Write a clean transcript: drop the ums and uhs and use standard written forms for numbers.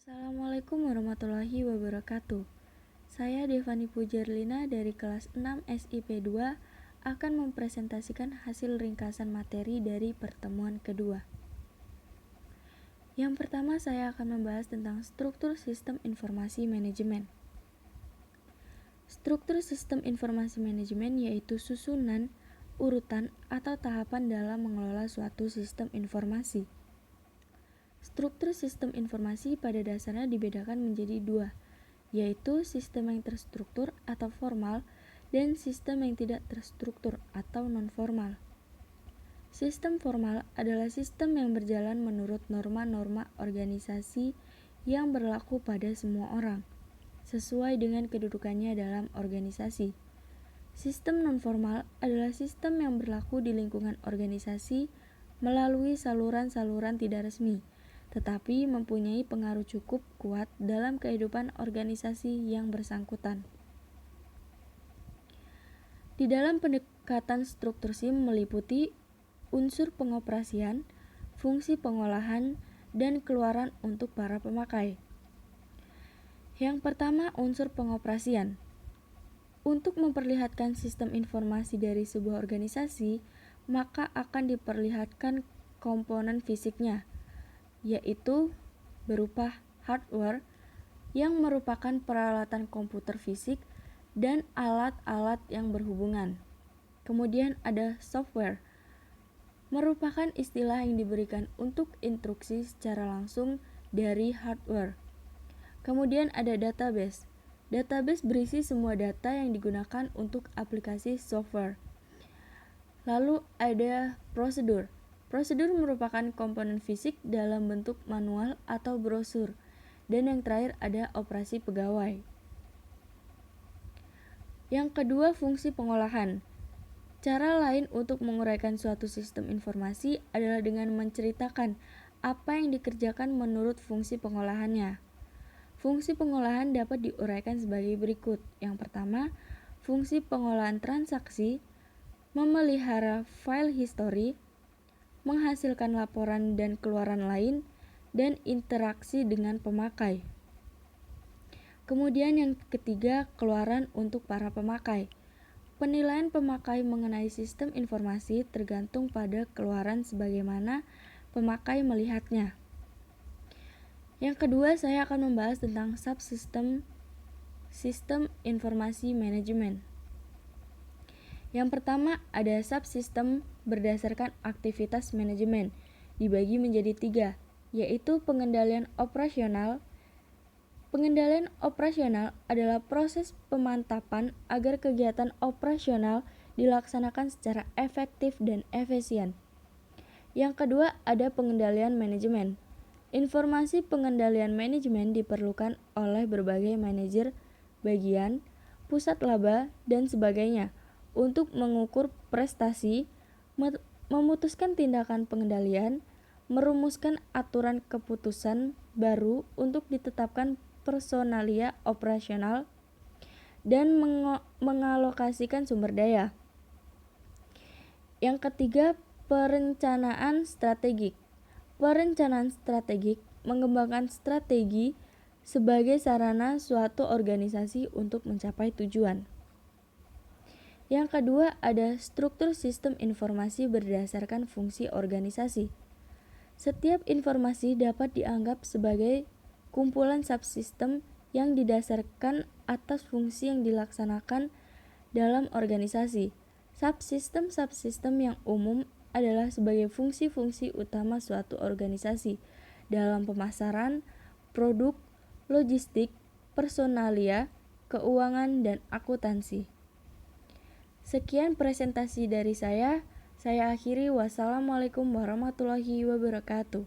Assalamualaikum warahmatullahi wabarakatuh. Saya Devani Pujarlina dari kelas 6 SIP 2 akan mempresentasikan hasil ringkasan materi dari pertemuan kedua. Yang pertama, saya akan membahas tentang struktur sistem informasi manajemen. Struktur sistem informasi manajemen yaitu susunan, urutan, atau tahapan dalam mengelola suatu sistem informasi. Struktur sistem informasi pada dasarnya dibedakan menjadi dua, yaitu sistem yang terstruktur atau formal dan sistem yang tidak terstruktur atau non-formal. Sistem formal adalah sistem yang berjalan menurut norma-norma organisasi yang berlaku pada semua orang, sesuai dengan kedudukannya dalam organisasi. Sistem non-formal adalah sistem yang berlaku di lingkungan organisasi melalui saluran-saluran tidak resmi, tetapi mempunyai pengaruh cukup kuat dalam kehidupan organisasi yang bersangkutan. Di dalam pendekatan struktur SIM meliputi unsur pengoperasian, fungsi pengolahan, dan keluaran untuk para pemakai. Yang pertama, unsur pengoperasian. Untuk memperlihatkan sistem informasi dari sebuah organisasi, maka akan diperlihatkan komponen fisiknya, yaitu berupa hardware yang merupakan peralatan komputer fisik dan alat-alat yang berhubungan. Kemudian ada software, merupakan istilah yang diberikan untuk instruksi secara langsung dari hardware. Kemudian ada database. Database berisi semua data yang digunakan untuk aplikasi software. Lalu ada prosedur. Prosedur merupakan komponen fisik dalam bentuk manual atau brosur. Dan yang terakhir ada operasi pegawai. Yang kedua, fungsi pengolahan. Cara lain untuk menguraikan suatu sistem informasi adalah dengan menceritakan apa yang dikerjakan menurut fungsi pengolahannya. Fungsi pengolahan dapat diuraikan sebagai berikut. Yang pertama, fungsi pengolahan transaksi, memelihara file history, menghasilkan laporan dan keluaran lain, dan interaksi dengan pemakai. Kemudian yang ketiga, keluaran untuk para pemakai. Penilaian pemakai mengenai sistem informasi tergantung pada keluaran sebagaimana pemakai melihatnya. Yang kedua, saya akan membahas tentang subsistem sistem informasi manajemen. Yang pertama, ada subsistem berdasarkan aktivitas manajemen, dibagi menjadi tiga, yaitu pengendalian operasional. Pengendalian operasional adalah proses pemantapan agar kegiatan operasional dilaksanakan secara efektif dan efisien. Yang kedua, ada pengendalian manajemen. Informasi pengendalian manajemen diperlukan oleh berbagai manajer bagian, pusat laba, dan sebagainya untuk mengukur prestasi, memutuskan tindakan pengendalian, merumuskan aturan keputusan baru untuk ditetapkan personalia operasional, dan mengalokasikan sumber daya. Yang ketiga, perencanaan strategik. Perencanaan strategik mengembangkan strategi sebagai sarana suatu organisasi untuk mencapai tujuan. Yang kedua, ada struktur sistem informasi berdasarkan fungsi organisasi. Setiap informasi dapat dianggap sebagai kumpulan subsistem yang didasarkan atas fungsi yang dilaksanakan dalam organisasi. Subsistem-subsistem yang umum adalah sebagai fungsi-fungsi utama suatu organisasi dalam pemasaran, produk, logistik, personalia, keuangan, dan akuntansi. Sekian presentasi dari saya akhiri. Wassalamualaikum warahmatullahi wabarakatuh.